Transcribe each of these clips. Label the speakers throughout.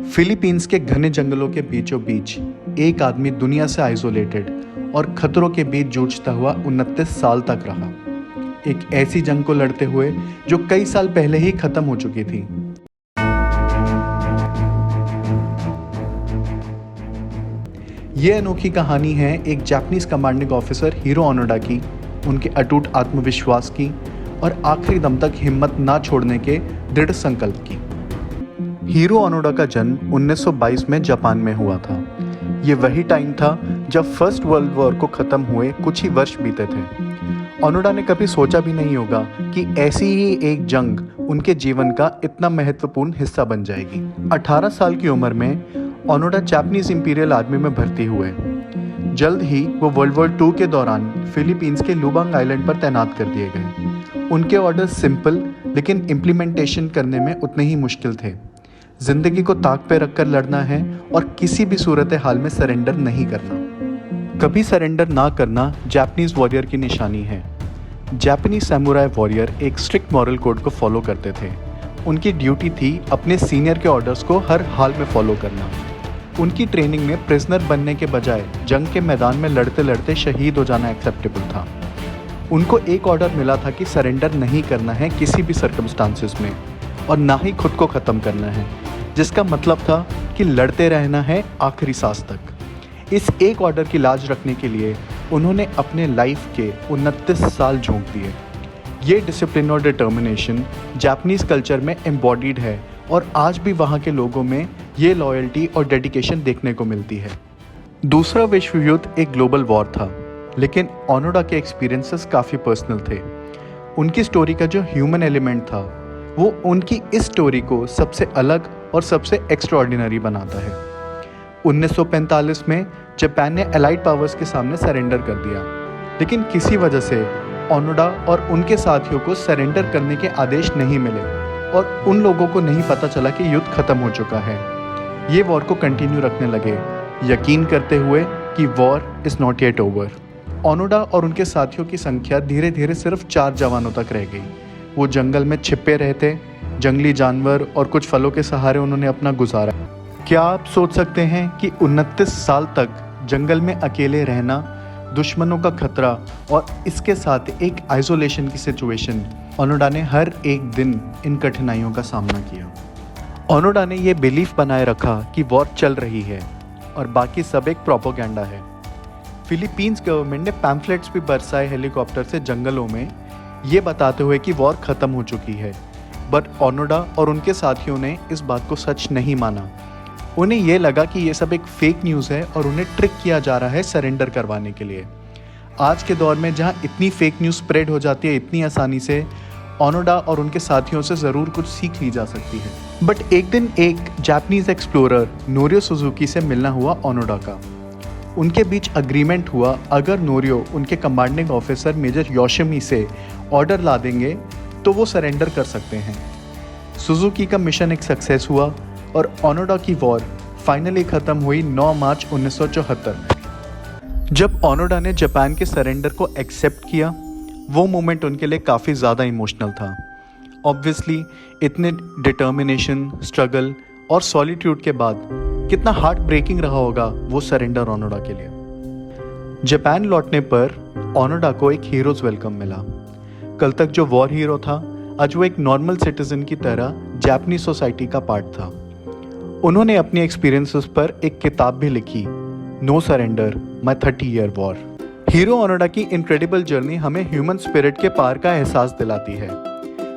Speaker 1: Philippines के घने जंगलों के बीचों बीच एक आदमी दुनिया से आइसोलेटेड और खतरों के बीच जूझता हुआ 29 साल तक रहा, एक ऐसी जंग को लड़ते हुए जो कई साल पहले ही खत्म हो चुकी थी। ये अनोखी कहानी है एक Japanese commanding officer hero Onoda की, उनके अटूट आत्मविश्वास की और आखिरी दम तक हिम्मत ना छोड़ने के दृढ़ संकल्प की। हीरो ओनोडा का जन्म 1922 में जापान में हुआ था। ये वही टाइम था जब फर्स्ट वर्ल्ड वॉर को ख़त्म हुए कुछ ही वर्ष बीते थे। ओनोडा ने कभी सोचा भी नहीं होगा कि ऐसी ही एक जंग उनके जीवन का इतना महत्वपूर्ण हिस्सा बन जाएगी। 18 साल की उम्र में ओनोडा जापानीज इंपीरियल आर्मी में भर्ती हुए। जल्द ही वो वर्ल्ड वॉर 2 के दौरान फिलीपींस के लुबांग आइलैंड पर तैनात कर दिए गए। उनके ऑर्डर सिंपल लेकिन इम्प्लीमेंटेशन करने में उतने ही मुश्किल थे। जिंदगी को ताक पे रखकर लड़ना है और किसी भी सूरत हाल में सरेंडर नहीं करना। कभी सरेंडर ना करना जापानीज वॉरियर की निशानी है। जापानीज सैमुराई वॉरियर एक स्ट्रिक्ट मॉरल कोड को फॉलो करते थे। उनकी ड्यूटी थी अपने सीनियर के ऑर्डर्स को हर हाल में फॉलो करना। उनकी ट्रेनिंग में प्रिजनर बनने के बजाय जंग के मैदान में लड़ते लड़ते शहीद हो जाना एक्सेप्टेबल था। उनको एक ऑर्डर मिला था कि सरेंडर नहीं करना है किसी भी सर्कमस्टांसिस में, और ना ही खुद को ख़त्म करना है, जिसका मतलब था कि लड़ते रहना है आखिरी सांस तक। इस एक ऑर्डर की लाज रखने के लिए उन्होंने अपने लाइफ के 29 साल झोंक दिए। ये डिसिप्लिन और डिटर्मिनेशन जापानीज कल्चर में एम्बॉडीड है और आज भी वहाँ के लोगों में ये लॉयल्टी और डेडिकेशन देखने को मिलती है। दूसरा विश्व युद्ध एक ग्लोबल वॉर था, लेकिन ओनोडा के एक्सपीरियंसेस काफ़ी पर्सनल थे। उनकी स्टोरी का जो ह्यूमन एलिमेंट था वो उनकी इस स्टोरी को सबसे अलग और सबसे एक्स्ट्राऑर्डिनरी बनाता है। 1945 में जापान ने अलाइड पावर्स के सामने सरेंडर कर दिया, लेकिन किसी वजह से ओनोडा और उनके साथियों को सरेंडर करने के आदेश नहीं मिले और उन लोगों को नहीं पता चला कि युद्ध खत्म हो चुका है। ये वॉर को कंटिन्यू रखने लगे, यकीन करते हुए कि war is not yet over. Onoda और उनके साथियों की संख्या धीरे धीरे सिर्फ 4 जवानों तक रह गई। वो जंगल में छिपे रहते, जंगली जानवर और कुछ फलों के सहारे उन्होंने अपना गुजारा। क्या आप सोच सकते हैं कि 29 साल तक जंगल में अकेले रहना, दुश्मनों का खतरा और इसके साथ एक आइसोलेशन की सिचुएशन, ओनोडा ने हर एक दिन इन कठिनाइयों का सामना किया। ओनोडा ने ये बिलीफ बनाए रखा कि वॉर चल रही है और बाकी सब एक प्रोपोगेंडा है। फिलीपींस गवर्नमेंट ने पैम्फलेट्स भी बरसाए हेलीकॉप्टर से जंगलों में, ये बताते हुए कि वॉर ख़त्म हो चुकी है। बट ओनोडा और उनके साथियों ने इस बात को सच नहीं माना। उन्हें ये लगा कि ये सब एक फेक न्यूज़ है और उन्हें ट्रिक किया जा रहा है सरेंडर करवाने के लिए। आज के दौर में जहाँ इतनी फेक न्यूज़ स्प्रेड हो जाती है इतनी आसानी से, ओनोडा और उनके साथियों से ज़रूर कुछ सीख ली जा सकती है। बट एक दिन एक जापानीज एक्सप्लोरर नोरियो सुजुकी से मिलना हुआ ओनोडा का। उनके बीच अग्रीमेंट हुआ, अगर नोरियो उनके कमांडिंग ऑफिसर मेजर योशिमी से ऑर्डर ला देंगे तो वो सरेंडर कर सकते हैं। सुजुकी का मिशन एक सक्सेस हुआ और ओनोडा की वॉर फाइनली ख़त्म हुई 9 मार्च 1974 में। जब ओनोडा ने जापान के सरेंडर को एक्सेप्ट किया, वो मोमेंट उनके लिए काफ़ी ज़्यादा इमोशनल था। ऑब्वियसली इतने डिटर्मिनेशन, स्ट्रगल और सॉलिट्यूड के बाद कितना हार्ट ब्रेकिंग रहा होगा वो सरेंडर ओनोडा के लिए। जापान लौटने पर ओनोडा को एक हीरोज़ वेलकम मिला। कल तक जो वॉर हीरो था, आज वो एक नॉर्मल सिटीजन की तरह जापानीज सोसाइटी का पार्ट था। उन्होंने अपनी एक्सपीरियंसेस पर एक किताब भी लिखी, no surrender my 30 year war. Hero Onoda की इनक्रेडिबल जर्नी हमें ह्यूमन स्पिरिट के पार का एहसास दिलाती है।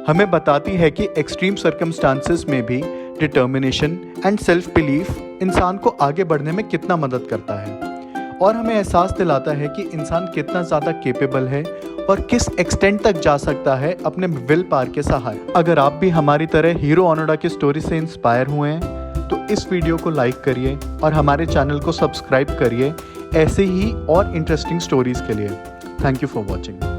Speaker 1: हमें बताती है कि एक्सट्रीम सर्कमस्टांसेस में भी डिटर्मिनेशन एंड सेल्फ बिलीफ इंसान को आगे बढ़ने में कितना मदद करता है, और हमें एहसास दिलाता है कि इंसान कितना ज़्यादा केपेबल है और किस एक्सटेंट तक जा सकता है अपने विल पावर के सहारे। अगर आप भी हमारी तरह हीरो ओनोडा की स्टोरी से इंस्पायर हुए हैं तो इस वीडियो को लाइक करिए और हमारे चैनल को सब्सक्राइब करिए ऐसे ही और इंटरेस्टिंग स्टोरीज़ के लिए। Thank you for watching.